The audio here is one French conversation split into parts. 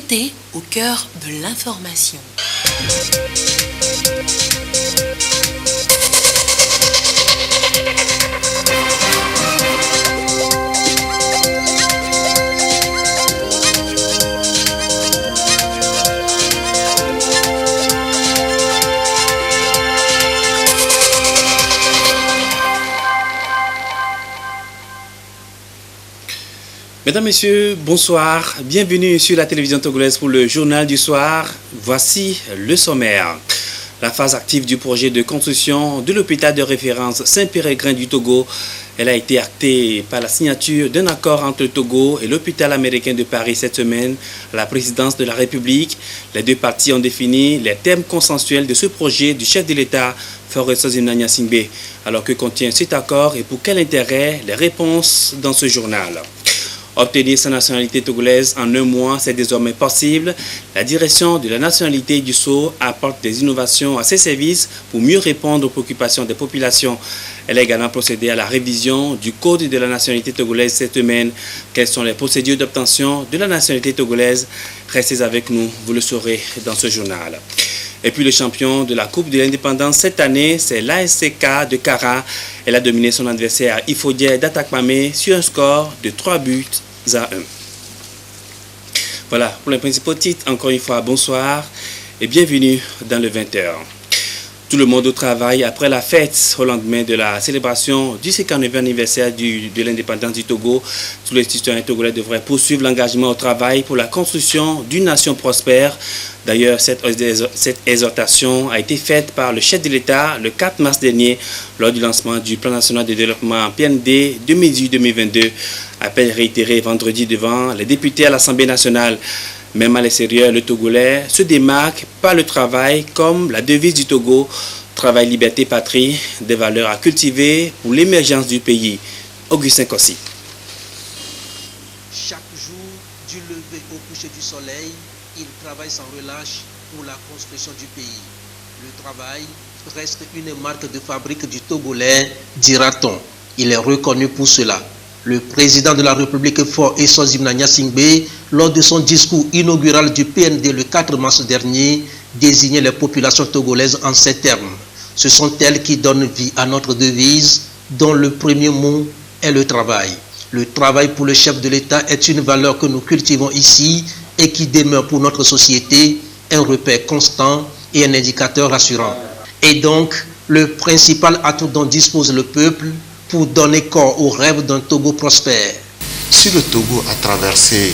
santé au cœur de l'information. Mesdames, Messieurs, bonsoir. Bienvenue sur la télévision togolaise pour le journal du soir. Voici le sommaire. La phase active du projet de construction de l'hôpital de référence Saint-Péregrin du Togo, elle a été actée par la signature d'un accord entre le Togo et l'hôpital américain de Paris cette semaine à la présidence de la République. Les deux parties ont défini les termes consensuels de ce projet du chef de l'État, Faure Sozimna Gnassingbé. Alors que contient cet accord et pour quel intérêt? Les réponses dans ce journal. Obtenir sa nationalité togolaise en un mois, c'est désormais possible. La direction de la nationalité du Sceau apporte des innovations à ses services pour mieux répondre aux préoccupations des populations. Elle a également procédé à la révision du code de la nationalité togolaise cette semaine. Quelles sont les procédures d'obtention de la nationalité togolaise? Restez avec nous, vous le saurez dans ce journal. Et puis le champion de la Coupe de l'Indépendance cette année, c'est l'ASCK de Kara. Elle a dominé son adversaire Ifodie d'Atakpamé sur un score de 3 buts à 1. Voilà pour les principaux titres. Encore une fois, bonsoir et bienvenue dans le 20h. Tout le monde au travail après la fête au lendemain de la célébration du 59e anniversaire de l'indépendance du Togo. Tous les citoyens togolais devraient poursuivre l'engagement au travail pour la construction d'une nation prospère. D'ailleurs, cette exhortation a été faite par le chef de l'État le 4 mars dernier lors du lancement du plan national de développement PND 2018-2022. Appel réitéré vendredi devant les députés à l'Assemblée nationale. Même à l'extérieur, le Togolais se démarque par le travail comme la devise du Togo, travail, liberté, patrie, des valeurs à cultiver pour l'émergence du pays. Augustin Kossi. Chaque jour, du lever au coucher du soleil, il travaille sans relâche pour la construction du pays. Le travail reste une marque de fabrique du Togolais, dira-t-on. Il est reconnu pour cela. Le président de la République, Faure Sozimna Gnassingbé, lors de son discours inaugural du PND le 4 mars dernier, désignait les populations togolaises en ces termes. Ce sont elles qui donnent vie à notre devise, dont le premier mot est le travail. Le travail pour le chef de l'État est une valeur que nous cultivons ici et qui demeure pour notre société un repère constant et un indicateur rassurant. Et donc, le principal atout dont dispose le peuple pour donner corps au rêve d'un Togo prospère. Si le Togo a traversé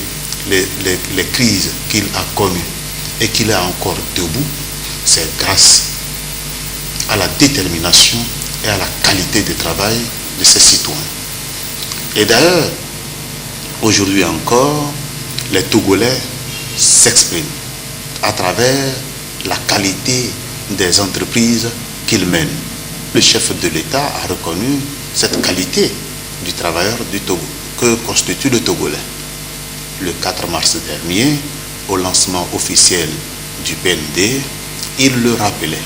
les crises qu'il a connues et qu'il est encore debout, c'est grâce à la détermination et à la qualité de travail de ses citoyens. Et d'ailleurs, aujourd'hui encore, les Togolais s'expriment à travers la qualité des entreprises qu'ils mènent. Le chef de l'État a reconnu cette qualité du travailleur du Togo, que constitue le Togolais. Le 4 mars dernier, au lancement officiel du PND, il le rappelait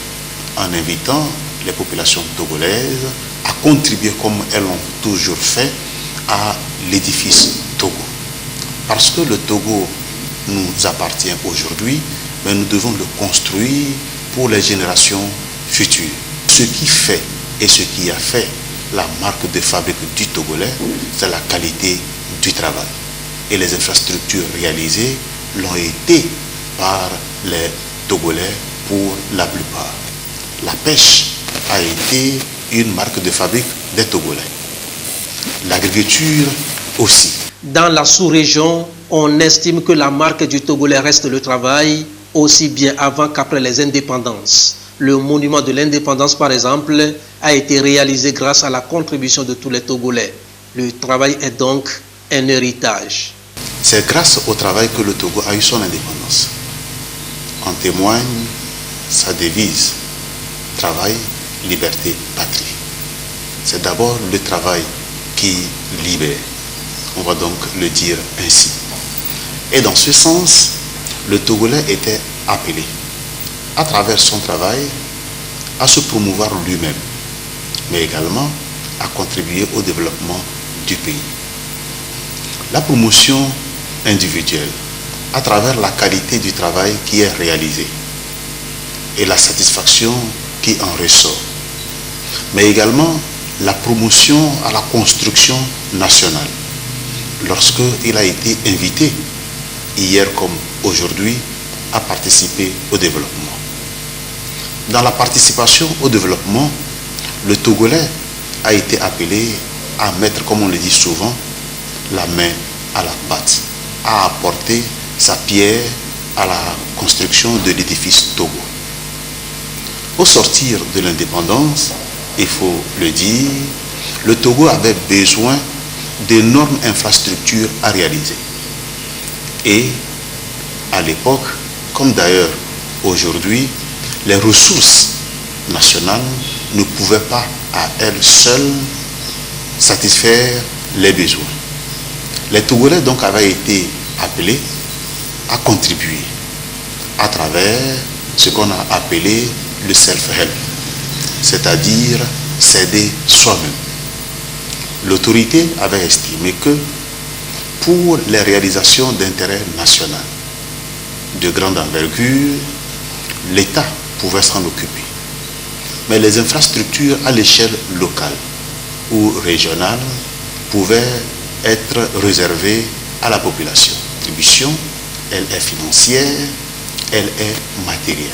en invitant les populations togolaises à contribuer comme elles l'ont toujours fait à l'édifice Togo. Parce que le Togo nous appartient aujourd'hui, mais nous devons le construire pour les générations futures. Ce qui fait et ce qui a fait la marque de fabrique du Togolais, c'est la qualité du travail. Et les infrastructures réalisées l'ont été par les Togolais pour la plupart. La pêche a été une marque de fabrique des Togolais. L'agriculture aussi. Dans la sous-région, on estime que la marque du Togolais reste le travail, aussi bien avant qu'après les indépendances. Le monument de l'indépendance, par exemple, a été réalisé grâce à la contribution de tous les Togolais. Le travail est donc un héritage. C'est grâce au travail que le Togo a eu son indépendance. En témoigne sa devise, travail, liberté, patrie. C'est d'abord le travail qui libère. On va donc le dire ainsi. Et dans ce sens, le Togolais était appelé, à travers son travail, à se promouvoir lui-même, mais également à contribuer au développement du pays. La promotion individuelle à travers la qualité du travail qui est réalisé et la satisfaction qui en ressort, mais également la promotion à la construction nationale, lorsqu'il a été invité, hier comme aujourd'hui, à participer au développement. Dans la participation au développement, le Togolais a été appelé à mettre, comme on le dit souvent, la main à la pâte, à apporter sa pierre à la construction de l'édifice Togo. Au sortir de l'indépendance, il faut le dire, le Togo avait besoin d'énormes infrastructures à réaliser. Et à l'époque, comme d'ailleurs aujourd'hui, les ressources nationales ne pouvaient pas à elles seules satisfaire les besoins. Les Togolais donc avaient été appelés à contribuer à travers ce qu'on a appelé le self-help, c'est-à-dire s'aider soi-même. L'autorité avait estimé que pour les réalisations d'intérêt national de grande envergure, l'État pouvait s'en occuper. Mais les infrastructures à l'échelle locale ou régionale pouvaient être réservées à la population. La contribution, elle est financière, elle est matérielle.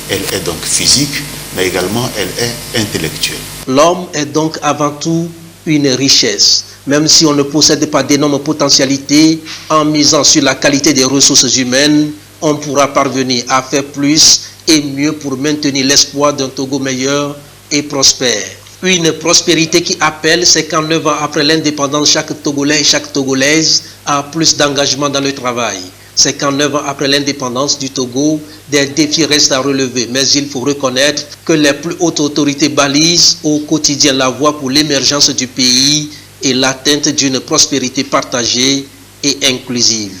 Elle est donc physique, mais également elle est intellectuelle. L'homme est donc avant tout une richesse. Même si on ne possède pas d'énormes potentialités, en misant sur la qualité des ressources humaines, on pourra parvenir à faire plus et mieux pour maintenir l'espoir d'un Togo meilleur et prospère. Une prospérité qui appelle, c'est qu'en 9 ans après l'indépendance, chaque Togolais et chaque Togolaise a plus d'engagement dans le travail. C'est qu'en 9 ans après l'indépendance du Togo, des défis restent à relever. Mais il faut reconnaître que les plus hautes autorités balisent au quotidien la voie pour l'émergence du pays et l'atteinte d'une prospérité partagée et inclusive.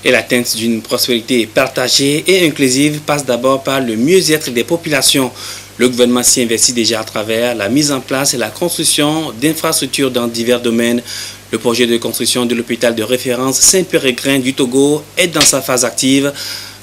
Et l'atteinte d'une prospérité partagée et inclusive passe d'abord par le mieux-être des populations. Le gouvernement s'y investit déjà à travers la mise en place et la construction d'infrastructures dans divers domaines. Le projet de construction de l'hôpital de référence Saint-Péregrin du Togo est dans sa phase active.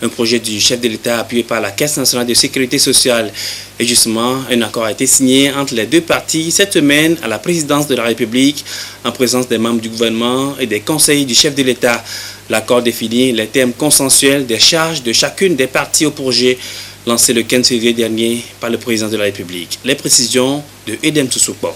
Un projet du chef de l'État appuyé par la Caisse nationale de sécurité sociale. Et justement, un accord a été signé entre les deux parties cette semaine à la présidence de la République, en présence des membres du gouvernement et des conseillers du chef de l'État. L'accord définit les termes consensuels des charges de chacune des parties au projet, lancé le 15 février dernier par le président de la République. Les précisions de Edem Tsoussoupo.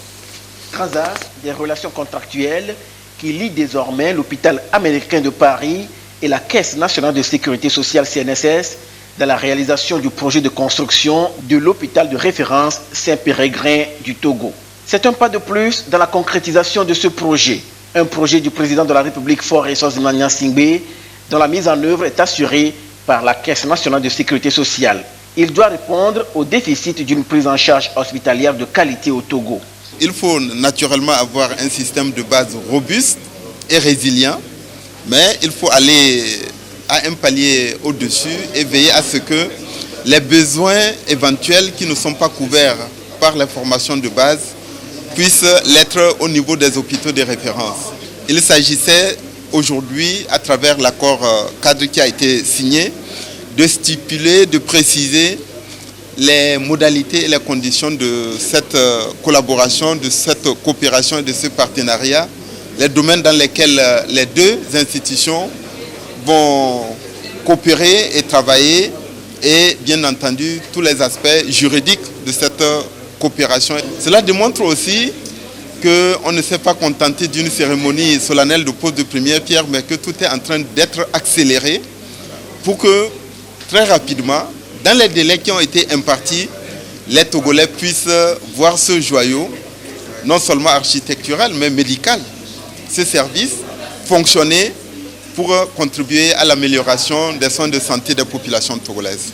Transas, des relations contractuelles qui lient désormais l'hôpital américain de Paris et la Caisse nationale de sécurité sociale CNSS dans la réalisation du projet de construction de l'hôpital de référence Saint-Péregrin du Togo. C'est un pas de plus dans la concrétisation de ce projet, un projet du président de la République Faure Eswazimana Gnassingbé dont la mise en œuvre est assurée par la Caisse nationale de sécurité sociale. Il doit répondre au déficit d'une prise en charge hospitalière de qualité au Togo. Il faut naturellement avoir un système de base robuste et résilient, mais il faut aller à un palier au-dessus et veiller à ce que les besoins éventuels qui ne sont pas couverts par les formations de base puissent l'être au niveau des hôpitaux de référence. Il s'agissait aujourd'hui, à travers l'accord cadre qui a été signé, de stipuler, de préciser les modalités et les conditions de cette collaboration, de cette coopération et de ce partenariat, les domaines dans lesquels les deux institutions vont coopérer et travailler et bien entendu tous les aspects juridiques de cette coopération. Cela démontre aussi qu'on ne s'est pas contenté d'une cérémonie solennelle de pose de première pierre, mais que tout est en train d'être accéléré pour que très rapidement, dans les délais qui ont été impartis, les Togolais puissent voir ce joyau, non seulement architectural, mais médical, ce service fonctionner pour contribuer à l'amélioration des soins de santé des populations togolaises.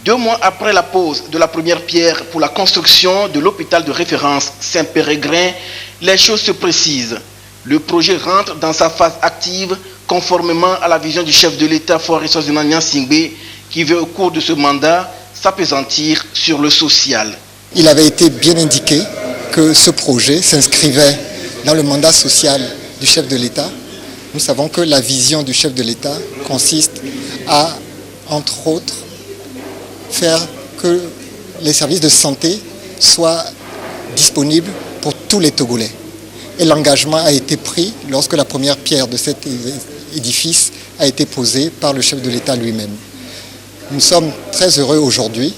2 mois après la pose de la première pierre pour la construction de l'hôpital de référence Saint-Péregrin, les choses se précisent. Le projet rentre dans sa phase active conformément à la vision du chef de l'État Faure Eswazimana Gnassingbé qui veut au cours de ce mandat s'appesantir sur le social. Il avait été bien indiqué que ce projet s'inscrivait dans le mandat social du chef de l'État Nous savons que la vision du chef de l'État consiste à, entre autres, faire que les services de santé soient disponibles pour tous les Togolais. Et l'engagement a été pris lorsque la première pierre de cet édifice a été posée par le chef de l'État lui-même. Nous sommes très heureux aujourd'hui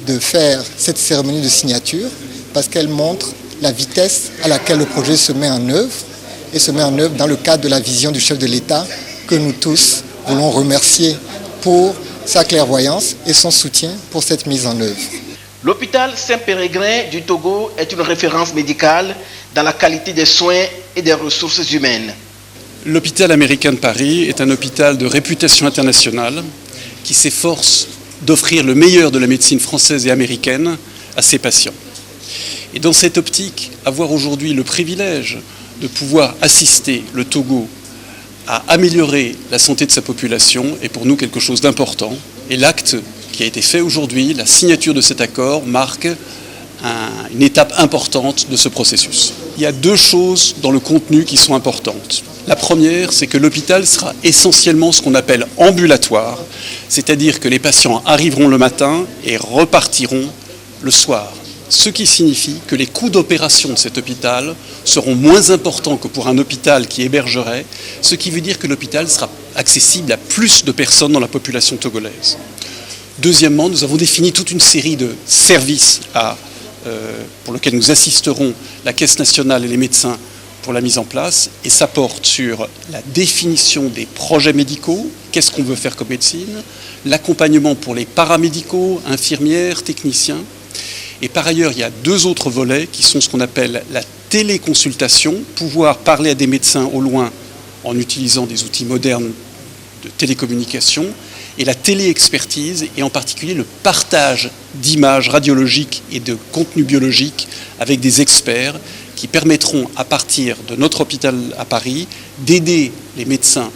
de faire cette cérémonie de signature parce qu'elle montre la vitesse à laquelle le projet se met en œuvre et se met en œuvre dans le cadre de la vision du chef de l'État que nous tous voulons remercier pour sa clairvoyance et son soutien pour cette mise en œuvre. L'hôpital Saint-Péregrin du Togo est une référence médicale dans la qualité des soins et des ressources humaines. L'hôpital américain de Paris est un hôpital de réputation internationale qui s'efforce d'offrir le meilleur de la médecine française et américaine à ses patients. Et dans cette optique, avoir aujourd'hui le privilège de pouvoir assister le Togo à améliorer la santé de sa population est pour nous quelque chose d'important. Et l'acte qui a été fait aujourd'hui, la signature de cet accord, marque une étape importante de ce processus. Il y a deux choses dans le contenu qui sont importantes. La première, c'est que l'hôpital sera essentiellement ce qu'on appelle ambulatoire, c'est-à-dire que les patients arriveront le matin et repartiront le soir. Ce qui signifie que les coûts d'opération de cet hôpital seront moins importants que pour un hôpital qui hébergerait, ce qui veut dire que l'hôpital sera accessible à plus de personnes dans la population togolaise. Deuxièmement, nous avons défini toute une série de services pour lesquels nous assisterons la Caisse nationale et les médecins pour la mise en place, et ça porte sur la définition des projets médicaux, qu'est-ce qu'on veut faire comme médecine, l'accompagnement pour les paramédicaux, infirmières, techniciens. Et par ailleurs, il y a deux autres volets qui sont ce qu'on appelle la téléconsultation, pouvoir parler à des médecins au loin en utilisant des outils modernes de télécommunication, et la téléexpertise, et en particulier le partage d'images radiologiques et de contenus biologiques avec des experts qui permettront, à partir de notre hôpital à Paris, d'aider les médecins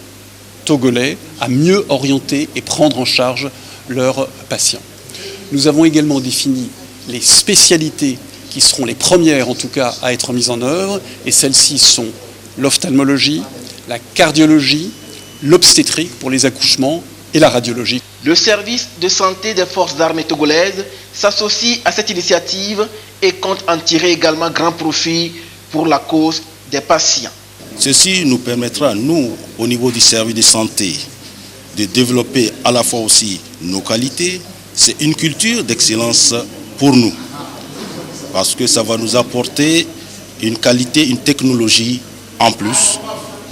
togolais à mieux orienter et prendre en charge leurs patients. Nous avons également défini les spécialités qui seront les premières, en tout cas, à être mises en œuvre, et celles-ci sont l'ophtalmologie, la cardiologie, l'obstétrique pour les accouchements et la radiologie. Le service de santé des forces armées togolaises s'associe à cette initiative et compte en tirer également grand profit pour la cause des patients. Ceci nous permettra, nous, au niveau du service de santé, de développer à la fois aussi nos qualités. C'est une culture d'excellence pour nous, parce que ça va nous apporter une qualité, une technologie en plus.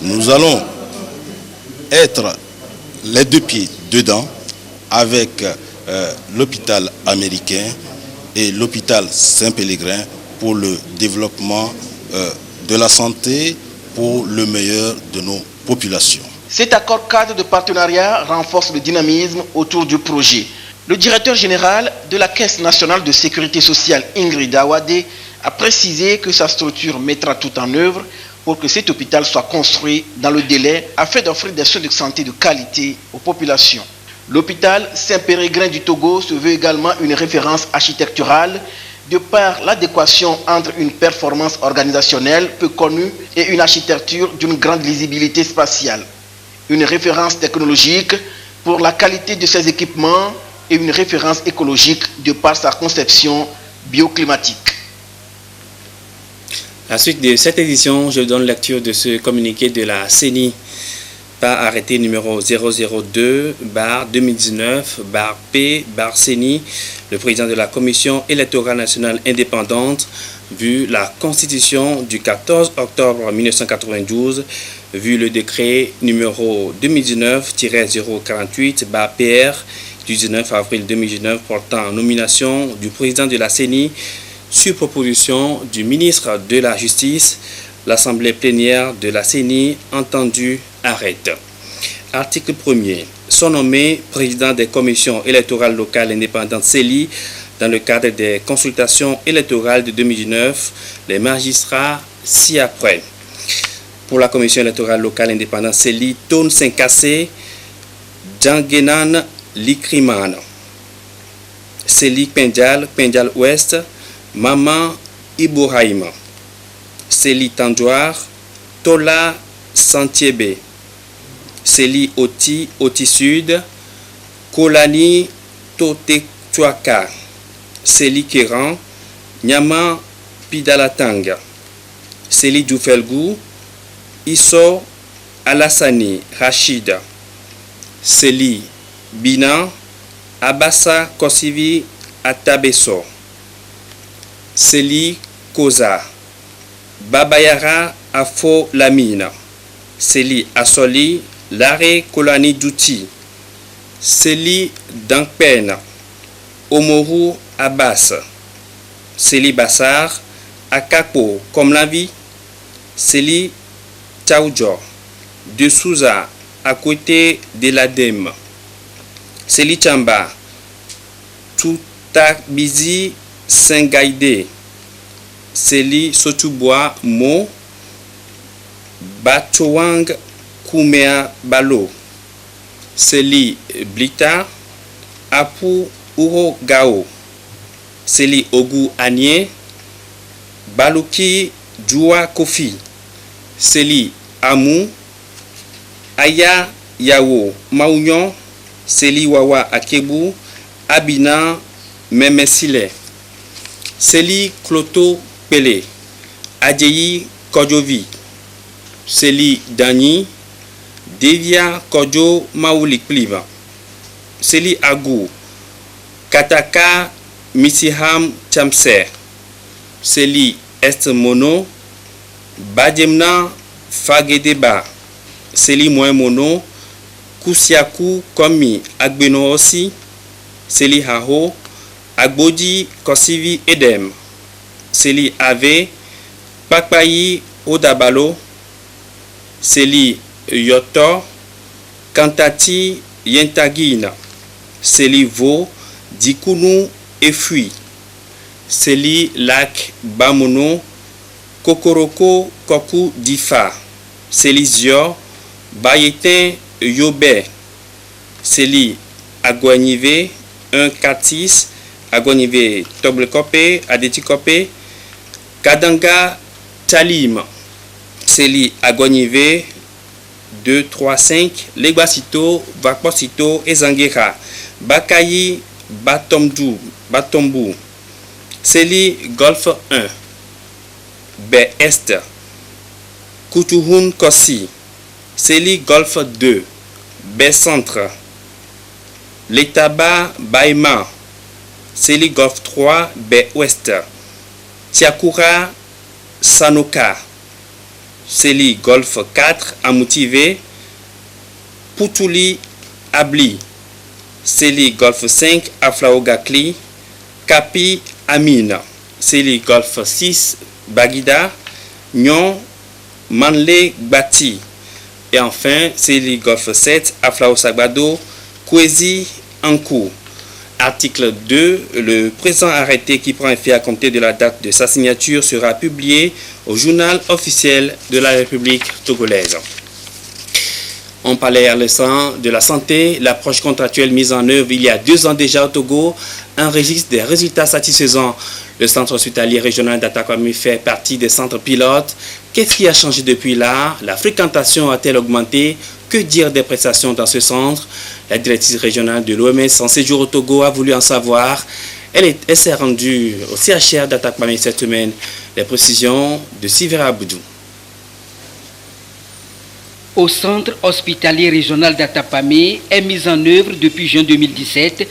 Nous allons être les deux pieds dedans avec l'hôpital américain et l'hôpital Saint-Pélegrin pour le développement de la santé pour le meilleur de nos populations. Cet accord cadre de partenariat renforce le dynamisme autour du projet. Le directeur général de la Caisse nationale de sécurité sociale, Ingrid Awade, a précisé que sa structure mettra tout en œuvre pour que cet hôpital soit construit dans le délai afin d'offrir des soins de santé de qualité aux populations. L'hôpital Saint-Péregrin du Togo se veut également une référence architecturale de par l'adéquation entre une performance organisationnelle peu connue et une architecture d'une grande lisibilité spatiale. Une référence technologique pour la qualité de ses équipements et une référence écologique de par sa conception bioclimatique. À la suite de cette édition, je donne lecture de ce communiqué de la CENI par arrêté numéro 002/2019/P/CENI, le président de la Commission électorale nationale indépendante, vu la constitution du 14 octobre 1992, vu le décret numéro 2019-048/PR du 19 avril 2019 portant nomination du président de la CENI sur proposition du ministre de la Justice, l'Assemblée plénière de la CENI, entendue, arrête. Article 1er. Sont nommés président des commissions électorales locales indépendantes CELI dans le cadre des consultations électorales de 2019, les magistrats ci-après. Pour la commission électorale locale indépendante CELI, Tone Sinkassé, Djangenan Likriman, CELI Pendjal Ouest, Maman Ibouraïma, CELI Tandouar, Tola Santiébé, Célie Oti, Oti Sud, Kolani Totetuaka, Célie Kéran, Nyama Pidalatanga, Célie Doufelgou, Isso Alassani Rachida, Célie Bina, Abassa Kosivi Atabeso, Célie Koza, Babayara Afo Lamina, Célie Assoli, Laré Kolani Douti, Célie Dankpen, Omoru Abbas, Célie Bassar, Akapo comme la vie, Célie Tchaoudjo, de Souza, à côté de l'ADEME, Célie Chamba, Toutabizi Sengaide, Célie Sotubois Mo, Batouang Koumea Balo, Célie Blita, Apu Uro Gao, Célie Ogu Anye, Baluki Djoua Kofi, Célie Amou, Aya Yao Maounion, Célie Wawa Akebu, Abina Memesile, Célie Cloto Pele, Adjeyi Kodjovi, Célie Dani, Devia Kodjo Maoulik Pliva, Célie Agou, Kataka Misiham Chamser, Célie Estmono, Badjemna Fagedeba, Célie Moemono, Kousiakou Komi Agbeno aussi, Célie Haho, Agbodi Kosivi Edem, Célie Ave, Pakpayi Odabalo, Célie Yoto, Kantati Yentagina, Célie Vo, Dikounou et Fui, Célie Lac Bamono, Kokoroko Koku Difa, Célie Zio, Bayetin Yobé, Célie Agouanive, 146, Agouanive Toblekope, Adetikope, Kadanga Talim, Célie Agouanive, 235, Legbasito, Vakposito et Zangera, Bakayi Batombu, Célie Golf 1, B Est, Koutuhun Kossi, Célie Golf 2, B Centre, Letaba Baima, Célie Golf 3, B Ouest, Tiakura Sanoka, Célie Golf 4, Amoutivé, Poutouli Abli, Célie Golf 5, Aflaogakli, Kapi Amina, Célie Golf 6, Bagida, Nyon, Manle Bati, et enfin Célie Golf 7, Aflao Sagbado, Kwezi Ankou. Article 2. Le présent arrêté qui prend effet à compter de la date de sa signature sera publié au journal officiel de la République togolaise. On parlait à l'instant de la santé. L'approche contractuelle mise en œuvre il y a 2 ans déjà au Togo enregistre des résultats satisfaisants. Le centre hospitalier régional d'Atakwame fait partie des centres pilotes. Qu'est-ce qui a changé depuis là? La fréquentation a-t-elle augmenté? Que dire des prestations dans ce centre? La directrice régionale de l'OMS en séjour au Togo a voulu en savoir. Elle s'est rendue au CHR d'Atakwame cette semaine. Les précisions de Sivera Boudou. Au centre hospitalier régional d'Atapamé est mise en œuvre depuis juin 2017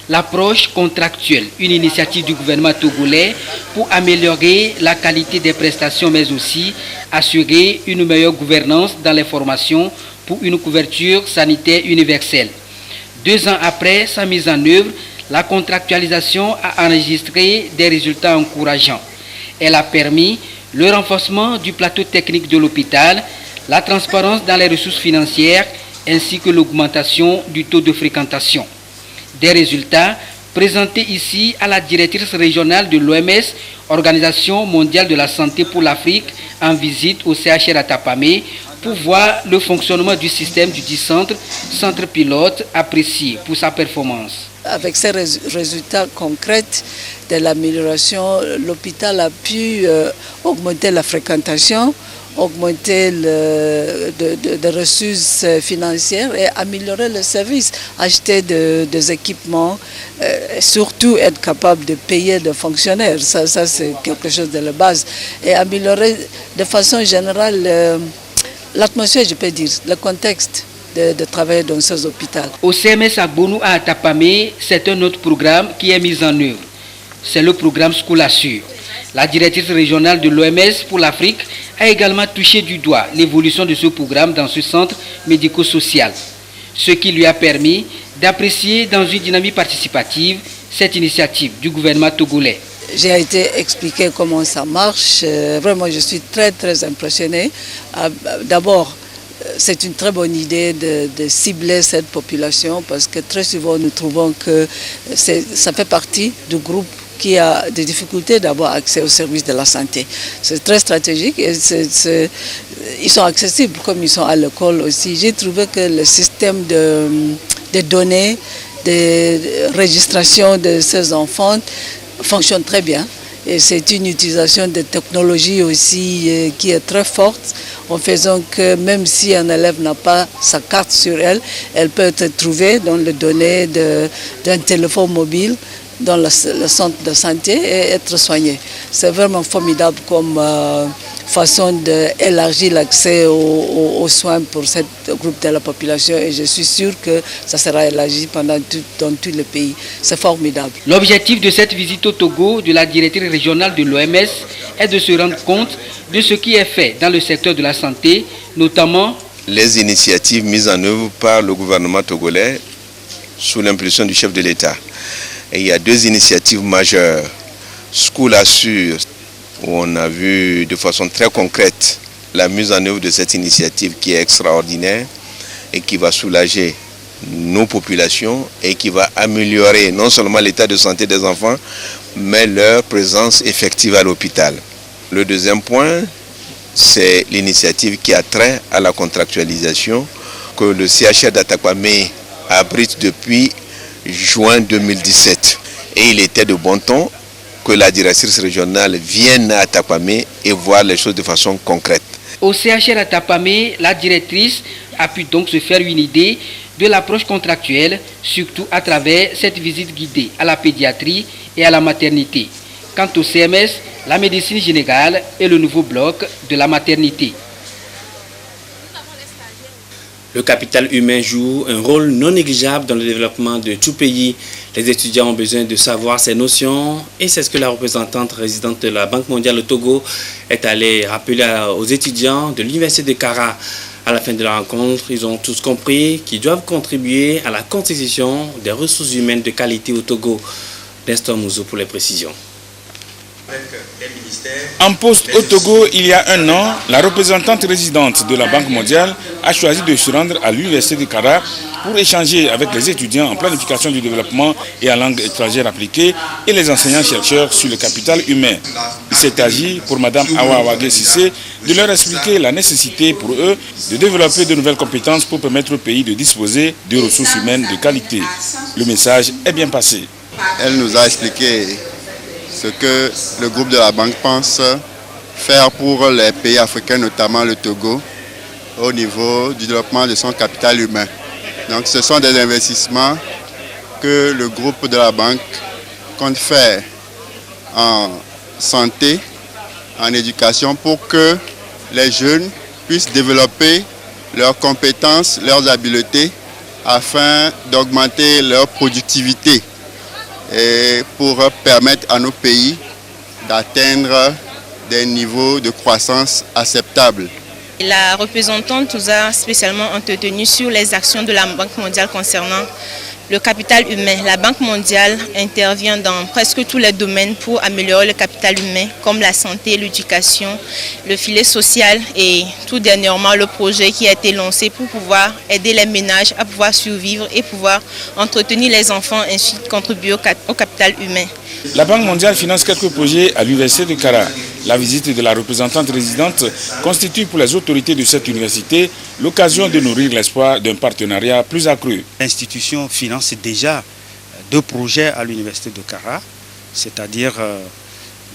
l'approche contractuelle, une initiative du gouvernement togolais pour améliorer la qualité des prestations mais aussi assurer une meilleure gouvernance dans les formations pour une couverture sanitaire universelle. 2 ans après sa mise en œuvre, la contractualisation a enregistré des résultats encourageants. Elle a permis le renforcement du plateau technique de l'hôpital, la transparence dans les ressources financières ainsi que l'augmentation du taux de fréquentation. Des résultats présentés ici à la directrice régionale de l'OMS, Organisation mondiale de la santé pour l'Afrique, en visite au CHR Atapamé pour voir le fonctionnement du système du dit centre pilote apprécié pour sa performance. Avec ces résultats concrets de l'amélioration, l'hôpital a pu augmenter la fréquentation augmenter les ressources financières et améliorer le service, acheter des équipements, surtout être capable de payer des fonctionnaires. Ça c'est quelque chose de la base. Et améliorer de façon générale l'atmosphère, je peux dire, le contexte de travailler dans ces hôpitaux. Au CMS Agbonou à Atapamé, c'est un autre programme qui est mis en œuvre. C'est le programme School Assure. La directrice régionale de l'OMS pour l'Afrique a également touché du doigt l'évolution de ce programme dans ce centre médico-social, ce qui lui a permis d'apprécier dans une dynamique participative cette initiative du gouvernement togolais. J'ai été expliqué comment ça marche. Vraiment, je suis très impressionnée. D'abord, c'est une très bonne idée de cibler cette population parce que très souvent nous trouvons que ça fait partie du groupe qui a des difficultés d'avoir accès aux services de la santé. C'est très stratégique et ils sont accessibles comme ils sont à l'école aussi. J'ai trouvé que le système de données, de registration de ces enfants fonctionne très bien. Et c'est une utilisation de technologie aussi qui est très forte, en faisant que même si un élève n'a pas sa carte sur elle, elle peut être trouvée dans les données d'un téléphone mobile dans le centre de santé et être soigné. C'est vraiment formidable comme façon d'élargir l'accès aux soins pour ce groupe de la population et je suis sûr que ça sera élargi dans tout le pays. C'est formidable. L'objectif de cette visite au Togo de la directrice régionale de l'OMS est de se rendre compte de ce qui est fait dans le secteur de la santé, notamment les initiatives mises en œuvre par le gouvernement togolais sous l'impulsion du chef de l'État. Et il y a deux initiatives majeures. School Assure, où on a vu de façon très concrète la mise en œuvre de cette initiative qui est extraordinaire et qui va soulager nos populations et qui va améliorer non seulement l'état de santé des enfants, mais leur présence effective à l'hôpital. Le deuxième point, c'est l'initiative qui a trait à la contractualisation que le CHR d'Atapamé abrite depuis juin 2017. Et il était de bon ton que la directrice régionale vienne à Atapamé et voir les choses de façon concrète. Au CHR Atapamé, la directrice a pu donc se faire une idée de l'approche contractuelle, surtout à travers cette visite guidée à la pédiatrie et à la maternité. Quant au CMS, la médecine générale est le nouveau bloc de la maternité. Le capital humain joue un rôle non négligeable dans le développement de tout pays. Les étudiants ont besoin de savoir ces notions et c'est ce que la représentante résidente de la Banque mondiale au Togo est allée rappeler aux étudiants de l'université de Kara. À la fin de la rencontre, ils ont tous compris qu'ils doivent contribuer à la constitution des ressources humaines de qualité au Togo. Nestor Mouzo pour les précisions. En poste au Togo il y a un an, la représentante résidente de la Banque mondiale a choisi de se rendre à l'université de Kara pour échanger avec les étudiants en planification du développement et en langue étrangère appliquée et les enseignants-chercheurs sur le capital humain. Il s'est agi pour Mme Awa Awage Sissé de leur expliquer la nécessité pour eux de développer de nouvelles compétences pour permettre au pays de disposer de ressources humaines de qualité. Le message est bien passé. Elle nous a expliqué ce que le groupe de la banque pense faire pour les pays africains, notamment le Togo, au niveau du développement de son capital humain. Donc ce sont des investissements que le groupe de la banque compte faire en santé, en éducation, pour que les jeunes puissent développer leurs compétences, leurs habiletés, afin d'augmenter leur productivité et pour permettre à nos pays d'atteindre des niveaux de croissance acceptables. La représentante nous a spécialement entretenu sur les actions de la Banque mondiale concernant le capital humain. La Banque mondiale intervient dans presque tous les domaines pour améliorer le capital humain, comme la santé, l'éducation, le filet social et tout dernièrement le projet qui a été lancé pour pouvoir aider les ménages à pouvoir survivre et pouvoir entretenir les enfants et ainsi contribuer au capital humain. La Banque mondiale finance quelques projets à l'université de Kara. La visite de la représentante résidente constitue pour les autorités de cette université l'occasion de nourrir l'espoir d'un partenariat plus accru. L'institution finance déjà 2 projets à l'université de Kara, c'est-à-dire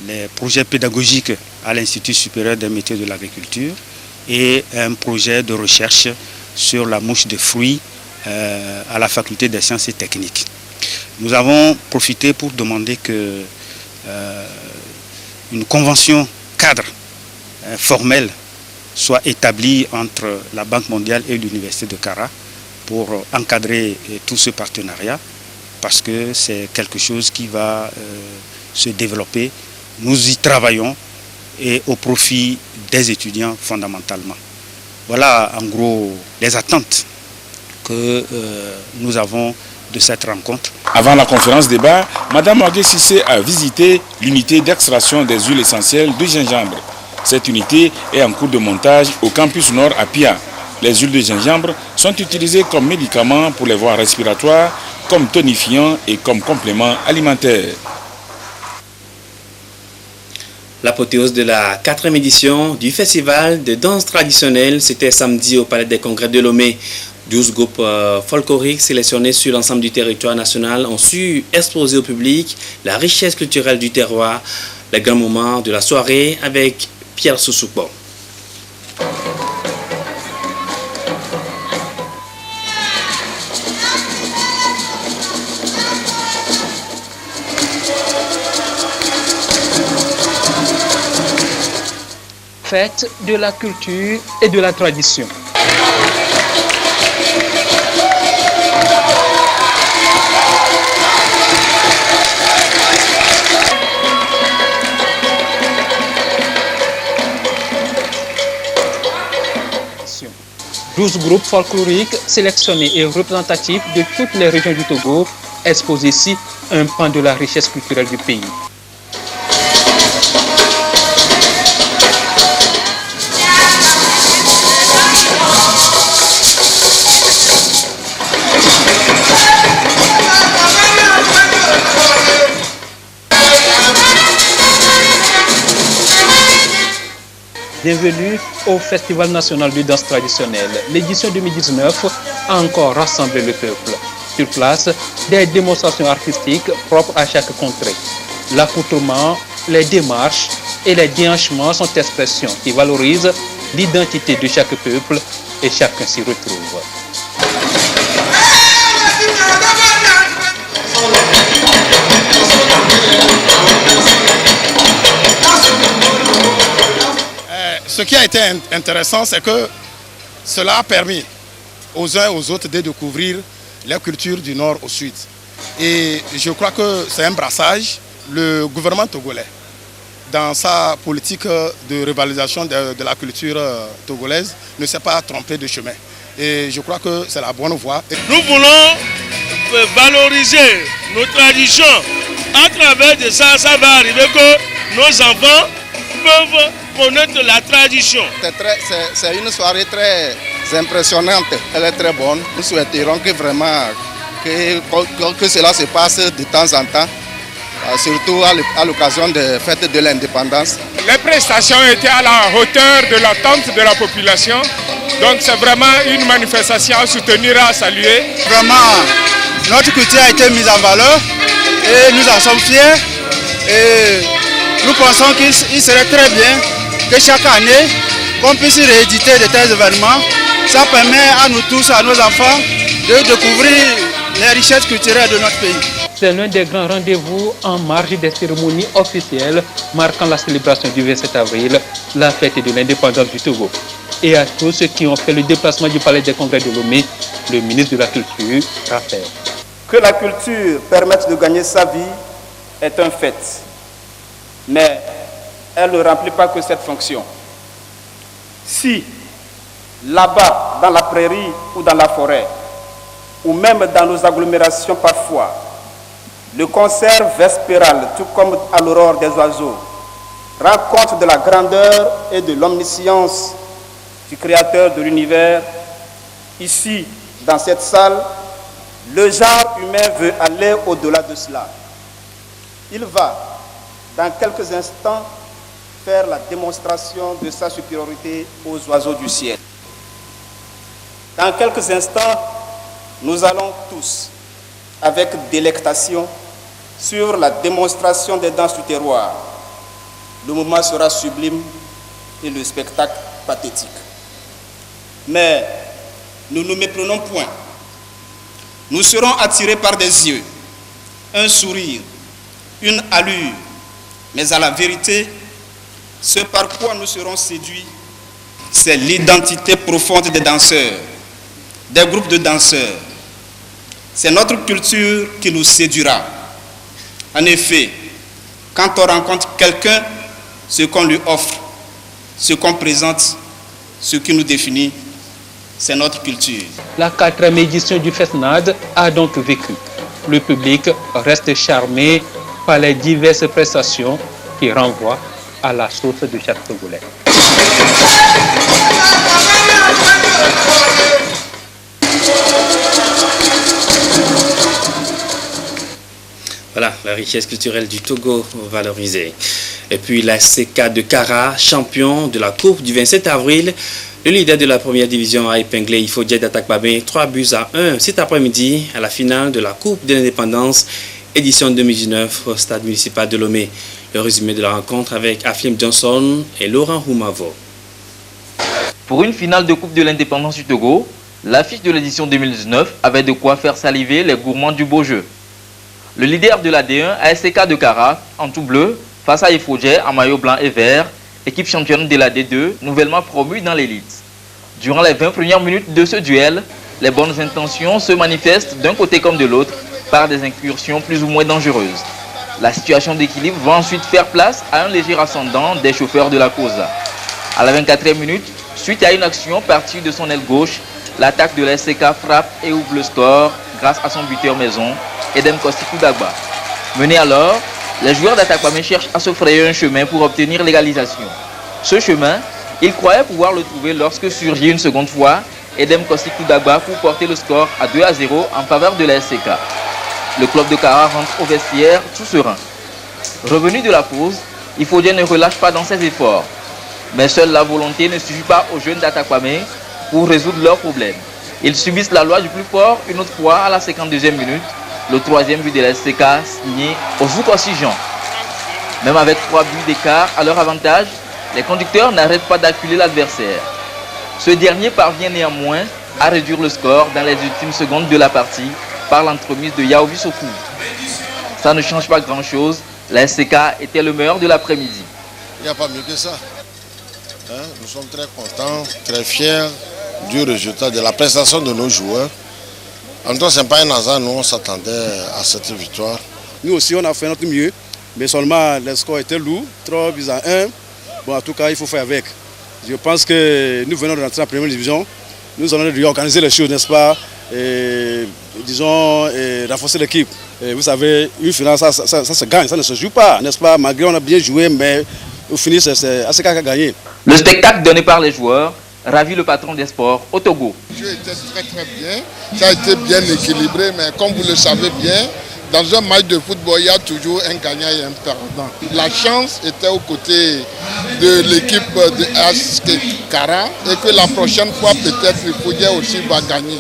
les projets pédagogiques à l'Institut supérieur des métiers de l'agriculture et un projet de recherche sur la mouche de fruits à la faculté des sciences et techniques. Nous avons profité pour demander que une convention cadre formelle soit établie entre la Banque mondiale et l'Université de Kara pour encadrer tout ce partenariat, parce que c'est quelque chose qui va se développer. Nous y travaillons et au profit des étudiants fondamentalement. Voilà en gros les attentes que nous avons de cette rencontre. Avant la conférence débat, Mme Magué Sissé a visité l'unité d'extraction des huiles essentielles de gingembre. Cette unité est en cours de montage au campus nord à Pia. Les huiles de gingembre sont utilisées comme médicaments pour les voies respiratoires, comme tonifiant et comme complément alimentaire. L'apothéose de la 4e édition du festival de danse traditionnelle, c'était samedi au Palais des Congrès de Lomé. 12 groupes folkloriques sélectionnés sur l'ensemble du territoire national ont su exposer au public la richesse culturelle du terroir. Les grands moments de la soirée avec Pierre Soussoupo. Fête de la culture et de la tradition. Douze groupes folkloriques sélectionnés et représentatifs de toutes les régions du Togo exposent ici un pan de la richesse culturelle du pays. Bienvenue au Festival national de danse traditionnelle. L'édition 2019 a encore rassemblé le peuple. Sur place, des démonstrations artistiques propres à chaque contrée. L'accoutrement, les démarches et les déhanchements sont expressions qui valorisent l'identité de chaque peuple et chacun s'y retrouve. Ce qui a été intéressant, c'est que cela a permis aux uns et aux autres de découvrir les cultures du nord au sud. Et je crois que c'est un brassage. Le gouvernement togolais, dans sa politique de revalorisation de la culture togolaise, ne s'est pas trompé de chemin. Et je crois que c'est la bonne voie. Nous voulons valoriser nos traditions. À travers de ça, ça va arriver que nos enfants peuvent connaître la tradition. C'est une soirée très impressionnante, elle est très bonne. Nous souhaiterons que vraiment que cela se passe de temps en temps, surtout à l'occasion des fêtes de l'indépendance. Les prestations étaient à la hauteur de l'attente de la population, donc c'est vraiment une manifestation à soutenir, à saluer. Vraiment, notre culture a été mise en valeur et nous en sommes fiers. Et nous pensons qu'il serait très bien que chaque année, qu'on puisse rééditer de tels événements. Ça permet à nous tous, à nos enfants, de découvrir les richesses culturelles de notre pays. C'est l'un des grands rendez-vous en marge des cérémonies officielles marquant la célébration du 27 avril, la fête de l'indépendance du Togo. Et à tous ceux qui ont fait le déplacement du Palais des Congrès de Lomé, le ministre de la Culture rappelle. Que la culture permette de gagner sa vie est un fait. Mais elle ne remplit pas que cette fonction. Si, là-bas, dans la prairie ou dans la forêt, ou même dans nos agglomérations parfois, le concert vespéral, tout comme à l'aurore des oiseaux, rend compte de la grandeur et de l'omniscience du Créateur de l'univers, ici, dans cette salle, le genre humain veut aller au-delà de cela. Il va, dans quelques instants, faire la démonstration de sa supériorité aux oiseaux du ciel. Dans quelques instants, nous allons tous, avec délectation, sur la démonstration des danses du terroir, le moment sera sublime et le spectacle pathétique. Mais nous ne nous méprenons point. Nous serons attirés par des yeux, un sourire, une allure. Mais à la vérité, ce par quoi nous serons séduits, c'est l'identité profonde des danseurs, des groupes de danseurs. C'est notre culture qui nous séduira. En effet, quand on rencontre quelqu'un, ce qu'on lui offre, ce qu'on présente, ce qui nous définit, c'est notre culture. La 4e édition du FESNAD a donc vécu. Le public reste charmé par les diverses prestations qui renvoient à la source de chaque Togolais. Voilà, la richesse culturelle du Togo valorisée. Et puis la SCK de Kara, champion de la Coupe du 27 avril. Le leader de la première division a épinglé Ifodjet d'Atakpabé 3-1 cet après-midi à la finale de la Coupe de l'Indépendance, édition 2019 au stade municipal de Lomé. Le résumé de la rencontre avec Aflim Johnson et Laurent Roumavo. Pour une finale de Coupe de l'Indépendance du Togo, l'affiche de l'édition 2019 avait de quoi faire saliver les gourmands du beau jeu. Le leader de la D1, ASK de Kara, en tout bleu, face à Ifodjet en maillot blanc et vert, équipe championne de la D2, nouvellement promue dans l'élite. Durant les 20 premières minutes de ce duel, les bonnes intentions se manifestent d'un côté comme de l'autre par des incursions plus ou moins dangereuses. La situation d'équilibre va ensuite faire place à un léger ascendant des chauffeurs de la Cosa. À la 24e minute, suite à une action partie de son aile gauche, l'attaque de la SCK frappe et ouvre le score grâce à son buteur maison, Edem Kostikou Dagba. Menés alors, les joueurs d'Atakpamé cherchent à se frayer un chemin pour obtenir l'égalisation. Ce chemin, ils croyaient pouvoir le trouver lorsque surgit une seconde fois Edem Kostikou Dagba pour porter le score à 2-0 en faveur de la SCK. Le club de Kara rentre au vestiaire tout serein. Revenu de la pause, Ifodjet ne relâche pas dans ses efforts. Mais seule la volonté ne suffit pas aux jeunes d'Atakpamé pour résoudre leurs problèmes. Ils subissent la loi du plus fort une autre fois à la 52e minute. Le 3e but de la SCK signé Ozouk Ossijan. Même avec 3 buts d'écart à leur avantage, les conducteurs n'arrêtent pas d'acculer l'adversaire. Ce dernier parvient néanmoins à réduire le score dans les ultimes secondes de la partie par l'entremise de Yaobi Sokou. Ça ne change pas grand-chose, la SCK était le meilleur de l'après-midi. Il n'y a pas mieux que ça. Nous sommes très contents, très fiers du résultat de la prestation de nos joueurs. En tout cas, ce n'est pas un hasard, nous on s'attendait à cette victoire. Nous aussi, on a fait notre mieux, mais seulement les scores étaient lourds, 3-1. Bon, en tout cas, il faut faire avec. Je pense que nous venons de rentrer en première division. Nous allons réorganiser les choses, n'est-ce pas? Et, disons, renforcer l'équipe. Vous savez, une finale, ça se gagne, ça ne se joue pas, n'est-ce pas? Malgré on a bien joué, mais au final, c'est ASK qui a gagné. Le spectacle donné par les joueurs ravit le patron des sports au Togo. Le jeu était très très bien, ça a été bien équilibré, mais comme vous le savez bien, dans un match de football, il y a toujours un gagnant et un perdant. La chance était aux côtés de l'équipe de ASK Kara et que la prochaine fois, peut-être, le Fodjet aussi va gagner.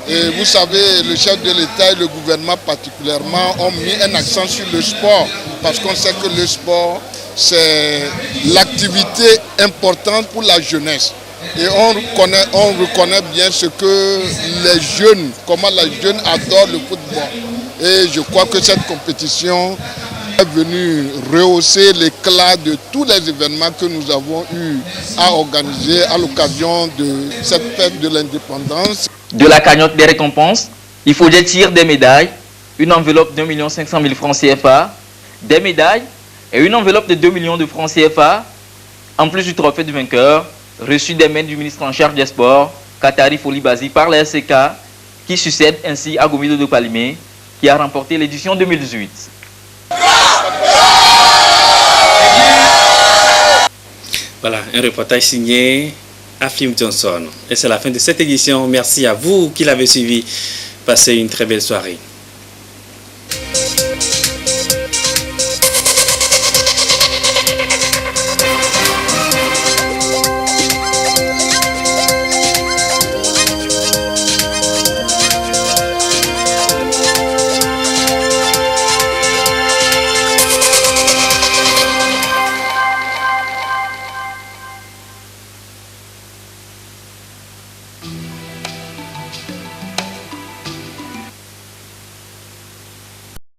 Et vous savez, le chef de l'État et le gouvernement particulièrement ont mis un accent sur le sport, parce qu'on sait que le sport, c'est l'activité importante pour la jeunesse. Et on reconnaît bien ce que les jeunes, comment les jeunes adorent le football. Et je crois que cette compétition est venue rehausser l'éclat de tous les événements que nous avons eu à organiser à l'occasion de cette fête de l'indépendance. De la cagnotte des récompenses, il faut tirer des médailles, une enveloppe d'1 500 000 francs CFA, des médailles et une enveloppe de 2 millions de francs CFA, en plus du trophée du vainqueur, reçu des mains du ministre en charge des sports, Katari Folibazi, par la SCK, qui succède ainsi à Gomido de Palimé, qui a remporté l'édition 2018. Voilà, un reportage signé Aflim Johnson. Et c'est la fin de cette édition. Merci à vous qui l'avez suivi. Passez une très belle soirée.